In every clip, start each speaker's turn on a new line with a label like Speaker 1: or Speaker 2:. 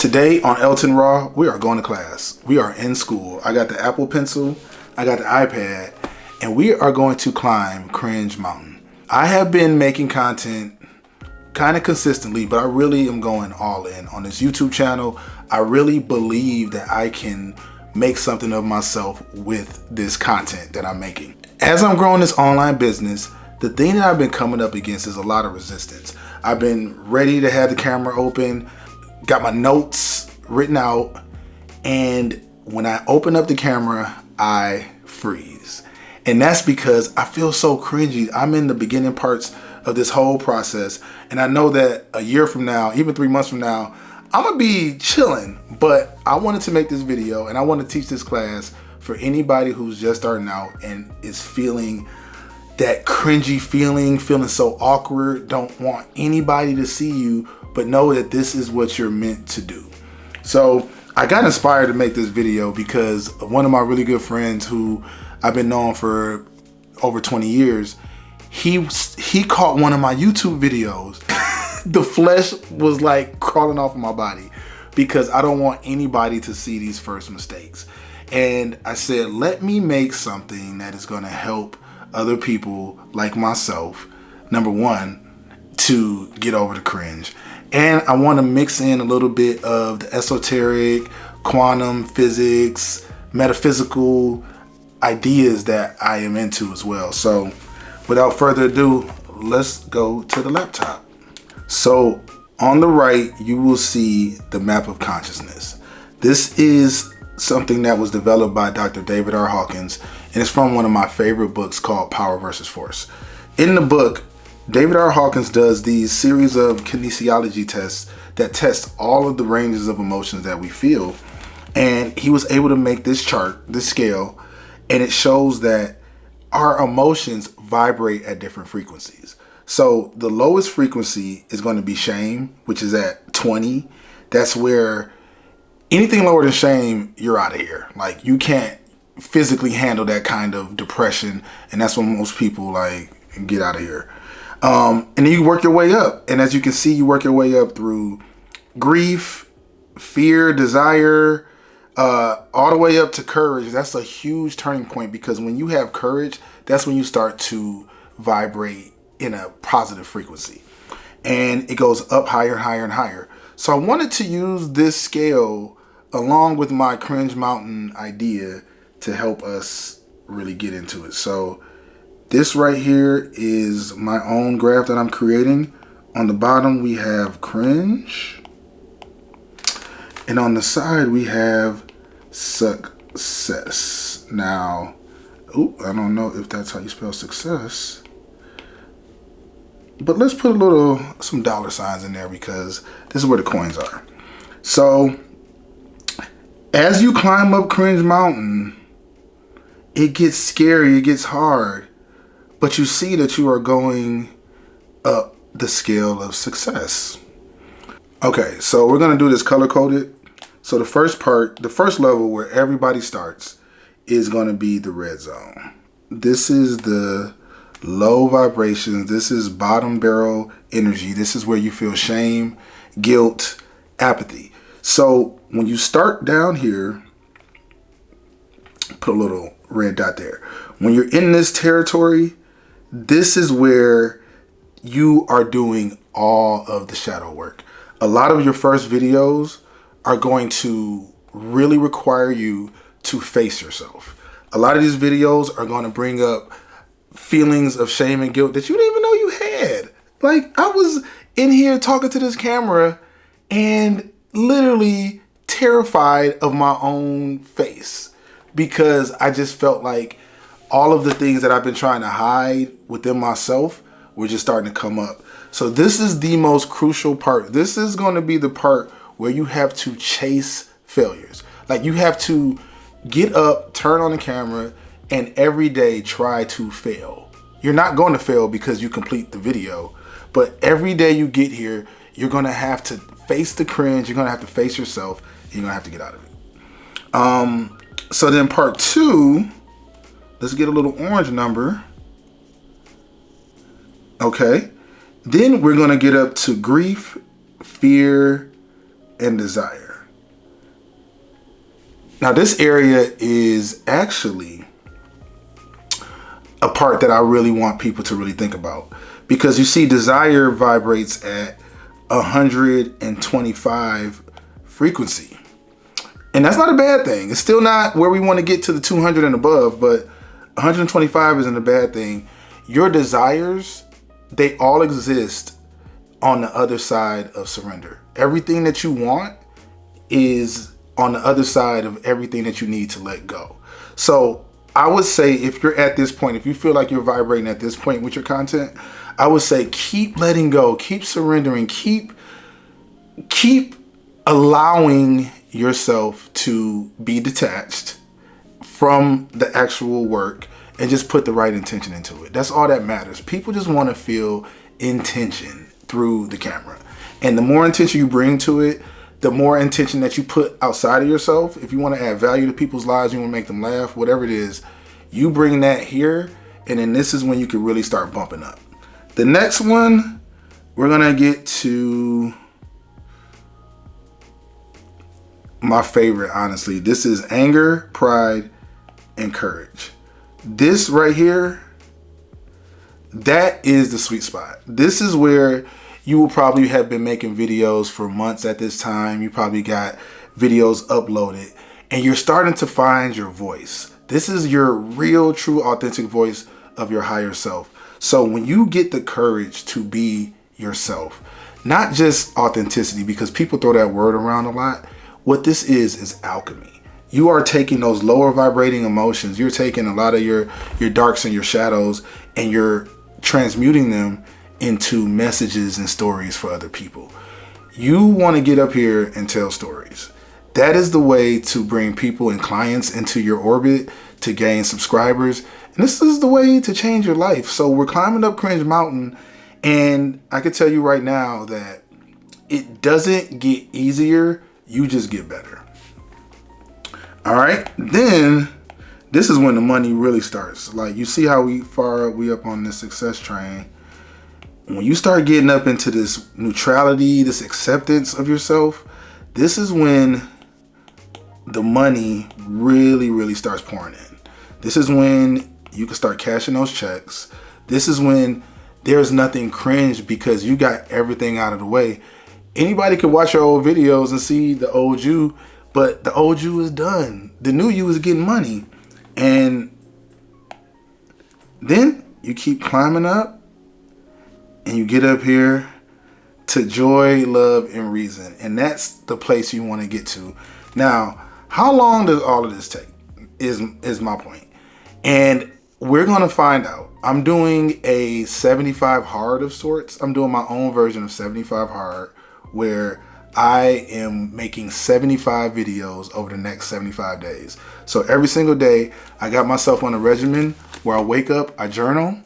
Speaker 1: Today on Elton Raw, we are going to class. We are in school. I got the Apple Pencil, I got the iPad, and we are going to climb Cringe Mountain. I have been making content kind of consistently, but I really am going all in on this YouTube channel. I really believe that I can make something of myself with this content that I'm making. As I'm growing this online business, the thing that I've been coming up against is a lot of resistance. I've been ready to have the camera open, got my notes written out, and when I open up the camera, I freeze. And that's because I feel so cringy. I'm in the beginning parts of this whole process, and I know that a year from now, even 3 months from now, I'm gonna be chilling. But I wanted to make this video and I want to teach this class for anybody who's just starting out and is feeling that cringy feeling so awkward, don't want anybody to see you, but know that this is what you're meant to do. So I got inspired to make this video because one of my really good friends who I've been known for over 20 years, he caught one of my YouTube videos. The flesh was like crawling off of my body because I don't want anybody to see these first mistakes. And I said, let me make something that is gonna help other people like myself, number one, to get over the cringe. And I want to mix in a little bit of the esoteric, quantum physics, metaphysical ideas that I am into as well. So without further ado, let's go to the laptop. So on the right, you will see the map of consciousness. This is something that was developed by Dr. David R. Hawkins, and it's from one of my favorite books called Power versus Force. In the book, David R. Hawkins does these series of kinesiology tests that test all of the ranges of emotions that we feel. And he was able to make this chart, this scale, and it shows that our emotions vibrate at different frequencies. So the lowest frequency is going to be shame, which is at 20. That's where anything lower than shame, you're out of here. Like, you can't physically handle that kind of depression, and that's when most people like get out of here. And then you work your way up, and as you can see, you work your way up through grief, fear, desire, all the way up to courage. That's a huge turning point, because when you have courage, that's when you start to vibrate in a positive frequency, and it goes up higher and higher and higher. So I wanted to use this scale along with my Cringe Mountain idea to help us really get into it. So this right here is my own graph that I'm creating. On the bottom we have cringe, and on the side we have success. Now, I don't know if that's how you spell success, but let's put some dollar signs in there because this is where the coins are. So as you climb up Cringe Mountain, it gets scary, it gets hard, but you see that you are going up the scale of success. Okay, so we're gonna do this color coded. So the first part, the first level where everybody starts is gonna be the red zone. This is the low vibrations. This is bottom barrel energy. This is where you feel shame, guilt, apathy. So when you start down here, put a little red dot there. When you're in this territory, this is where you are doing all of the shadow work. A lot of your first videos are going to really require you to face yourself. A lot of these videos are going to bring up feelings of shame and guilt that you didn't even know you had. Like, I was in here talking to this camera and literally terrified of my own face because I just felt like all of the things that I've been trying to hide within myself were just starting to come up. So this is the most crucial part. This is going to be the part where you have to chase failures. Like, you have to get up, turn on the camera, and every day try to fail. You're not going to fail because you complete the video, but every day you get here, you're going to have to face the cringe, you're going to have to face yourself, and you're going to have to get out of it. So then part two, let's get a little orange number. Okay. Then we're going to get up to grief, fear, and desire. Now this area is actually a part that I really want people to really think about, because you see desire vibrates at 125 frequency. And that's not a bad thing. It's still not where we want to get to the 200 and above, but 125 isn't a bad thing. Your desires, they all exist on the other side of surrender. Everything that you want is on the other side of everything that you need to let go. So I would say, if you're at this point, if you feel like you're vibrating at this point with your content, I would say keep letting go, keep surrendering, keep allowing yourself to be detached from the actual work and just put the right intention into it. That's all that matters. People just want to feel intention through the camera. And the more intention you bring to it, the more intention that you put outside of yourself. If you want to add value to people's lives, you want to make them laugh, whatever it is, you bring that here, and then this is when you can really start bumping up. The next one, we're gonna get to my favorite, honestly. This is anger, pride, and courage. This right here, that is the sweet spot. This is where you will probably have been making videos for months at this time. You probably got videos uploaded and you're starting to find your voice. This is your real, true, authentic voice of your higher self. So when you get the courage to be yourself, not just authenticity, because people throw that word around a lot. What this is alchemy. You are taking those lower vibrating emotions. You're taking a lot of your darks and your shadows, and you're transmuting them into messages and stories for other people. You want to get up here and tell stories. That is the way to bring people and clients into your orbit, to gain subscribers. And this is the way to change your life. So we're climbing up Cringe Mountain, and I can tell you right now that it doesn't get easier. You just get better. All right. Then this is when the money really starts. Like, you see how far we up on this success train. When you start getting up into this neutrality, this acceptance of yourself, this is when the money really, really starts pouring in. This is when you can start cashing those checks. This is when there's nothing cringe, because you got everything out of the way. Anybody can watch your old videos and see the old you, but the old you is done. The new you is getting money. And then you keep climbing up, and you get up here to joy, love, and reason. And that's the place you want to get to. Now, how long does all of this take is my point. And we're going to find out. I'm doing a 75 hard of sorts. I'm doing my own version of 75 hard, where I am making 75 videos over the next 75 days. So every single day, I got myself on a regimen where I wake up, I journal,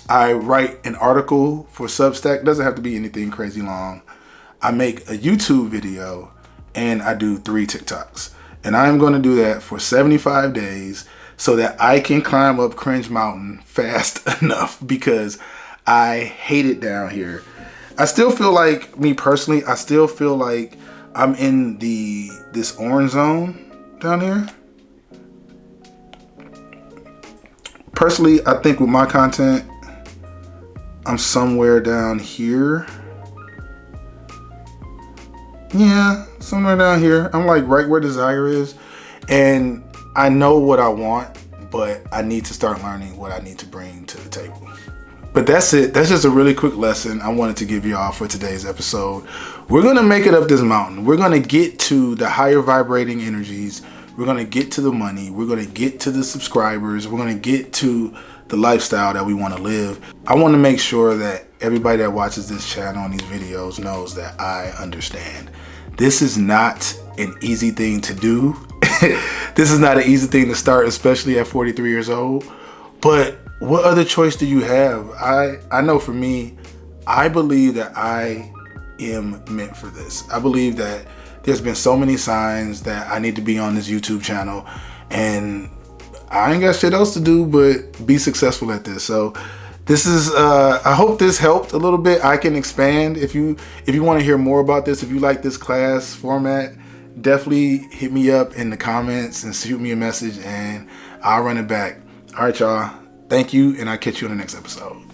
Speaker 1: I write an article for Substack. Doesn't have to be anything crazy long. I make a YouTube video, and I do 3 TikToks. And I'm going to do that for 75 days so that I can climb up Cringe Mountain fast enough, because I hate it down here. I still feel like, me personally, I still feel like I'm in this orange zone down here. Personally, I think with my content, I'm somewhere down here. Yeah, somewhere down here. I'm like right where desire is. And I know what I want, but I need to start learning what I need to bring to the table. But that's it. That's just a really quick lesson I wanted to give y'all for today's episode. We're going to make it up this mountain. We're going to get to the higher vibrating energies. We're going to get to the money. We're going to get to the subscribers. We're going to get to the lifestyle that we want to live. I want to make sure that everybody that watches this channel and these videos knows that I understand. This is not an easy thing to do. This is not an easy thing to start, especially at 43 years old. But what other choice do you have? I know for me, I believe that I am meant for this. I believe that there's been so many signs that I need to be on this YouTube channel, and I ain't got shit else to do but be successful at this. So this is, I hope this helped a little bit. I can expand if you want to hear more about this. If you like this class format, definitely hit me up in the comments and shoot me a message and I'll run it back. All right, y'all. Thank you, and I'll catch you on the next episode.